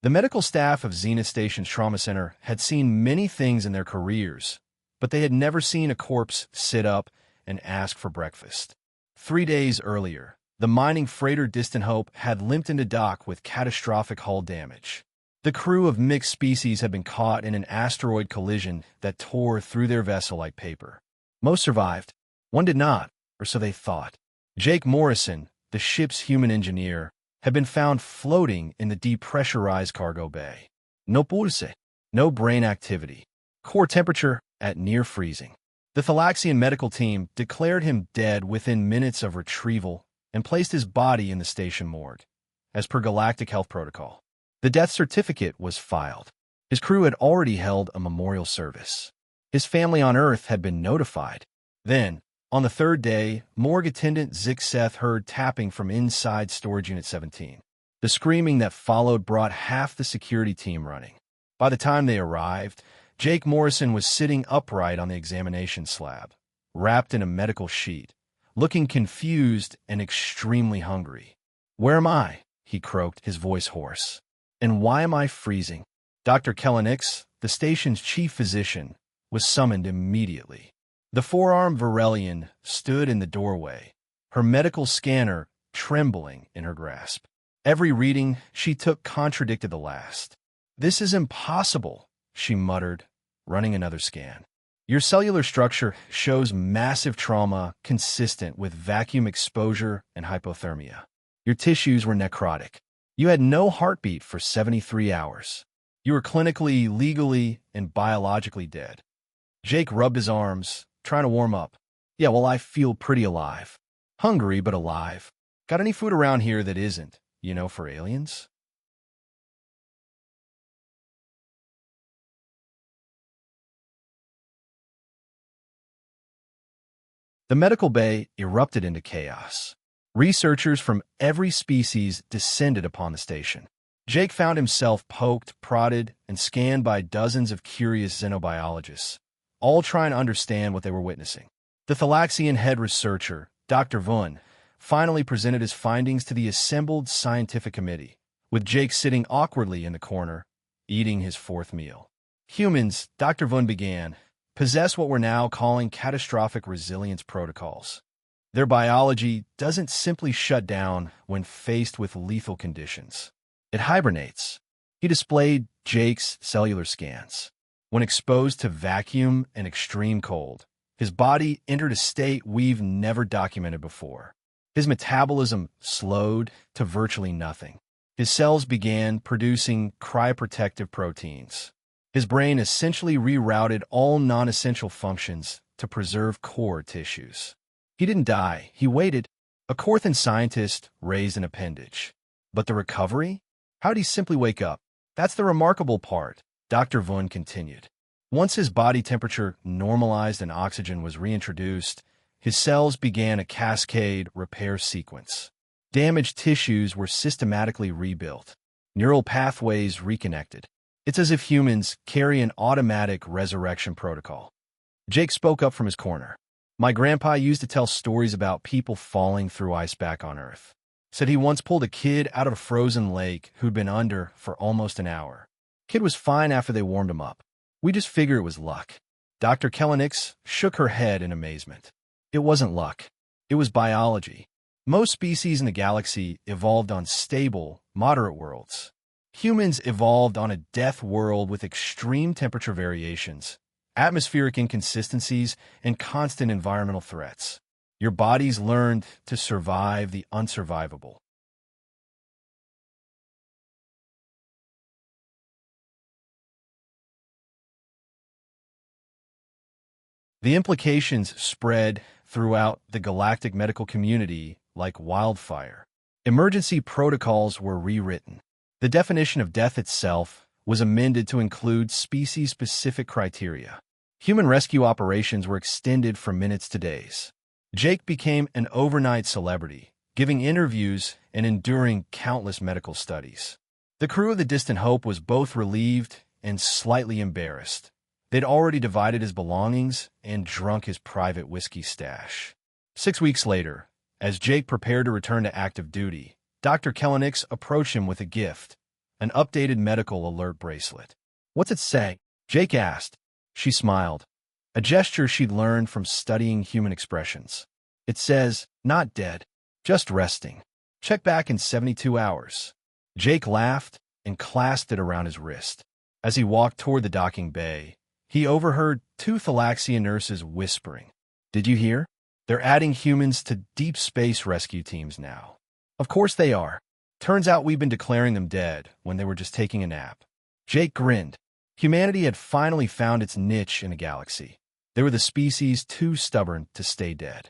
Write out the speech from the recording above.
The medical staff of Zenith Station's trauma center had seen many things in their careers, but they had never seen a corpse sit up and ask for breakfast. 3 days earlier, the mining freighter Distant Hope had limped into dock with catastrophic hull damage. The crew of mixed species had been caught in an asteroid collision that tore through their vessel like paper. Most survived. One did not, or so they thought. Jake Morrison, the ship's human engineer, had been found floating in the depressurized cargo bay. No pulse, no brain activity. Core temperature at near freezing. The Thalaxian medical team declared him dead within minutes of retrieval and placed his body in the station morgue, as per galactic health protocol. The death certificate was filed. His crew had already held a memorial service. His family on Earth had been notified. Then, on the third day, morgue attendant Zik Seth heard tapping from inside Storage Unit 17. The screaming that followed brought half the security team running. By the time they arrived, Jake Morrison was sitting upright on the examination slab, wrapped in a medical sheet, looking confused and extremely hungry. "Where am I?" he croaked, his voice hoarse. "And why am I freezing?" Dr. Kellenix, the station's chief physician, was summoned immediately. The four-armed Varelian stood in the doorway, her medical scanner trembling in her grasp. Every reading she took contradicted the last. "This is impossible," she muttered, running another scan. "Your cellular structure shows massive trauma consistent with vacuum exposure and hypothermia. Your tissues were necrotic. You had no heartbeat for 73 hours. You were clinically, legally, and biologically dead." Jake rubbed his arms, trying to warm up. "Yeah, well, I feel pretty alive. Hungry, but alive. Got any food around here that isn't, for aliens?" The medical bay erupted into chaos. Researchers from every species descended upon the station. Jake found himself poked, prodded, and scanned by dozens of curious xenobiologists, all trying to understand what they were witnessing. The Thalaxian head researcher, Dr. Vun, finally presented his findings to the assembled scientific committee, with Jake sitting awkwardly in the corner, eating his fourth meal. "Humans," Dr. Vun began, "possess what we're now calling catastrophic resilience protocols. Their biology doesn't simply shut down when faced with lethal conditions. It hibernates." He displayed Jake's cellular scans. When exposed to vacuum and extreme cold, his body entered a state we've never documented before. His metabolism slowed to virtually nothing. His cells began producing cryoprotective proteins. His brain essentially rerouted all non-essential functions to preserve core tissues. He didn't die, he waited. A Corthan scientist raised an appendage. But the recovery? How'd he simply wake up? That's the remarkable part, Dr. Vun continued. Once his body temperature normalized and oxygen was reintroduced, his cells began a cascade repair sequence. Damaged tissues were systematically rebuilt. Neural pathways reconnected. It's as if humans carry an automatic resurrection protocol. Jake spoke up from his corner. "My grandpa used to tell stories about people falling through ice back on Earth. Said he once pulled a kid out of a frozen lake who'd been under for almost an hour. Kid was fine after they warmed him up. We just figure it was luck." Dr. Kellenix shook her head in amazement. "It wasn't luck. It was biology. Most species in the galaxy evolved on stable, moderate worlds. Humans evolved on a death world with extreme temperature variations, atmospheric inconsistencies, and constant environmental threats. Your bodies learned to survive the unsurvivable." The implications spread throughout the galactic medical community like wildfire. Emergency protocols were rewritten. The definition of death itself was amended to include species-specific criteria. Human rescue operations were extended from minutes to days. Jake became an overnight celebrity, giving interviews and enduring countless medical studies. The crew of the Distant Hope was both relieved and slightly embarrassed. They'd already divided his belongings and drunk his private whiskey stash. 6 weeks later, as Jake prepared to return to active duty, Dr. Kellenix approached him with a gift, an updated medical alert bracelet. What's it say? Jake asked. She smiled, a gesture she'd learned from studying human expressions. It says, not dead, just resting. Check back in 72 hours. Jake laughed and clasped it around his wrist. As he walked toward the docking bay, he overheard two Thalaxia nurses whispering. Did you hear? They're adding humans to deep space rescue teams now. Of course they are. Turns out we've been declaring them dead when they were just taking a nap. Jake grinned. Humanity had finally found its niche in the galaxy. They were the species too stubborn to stay dead.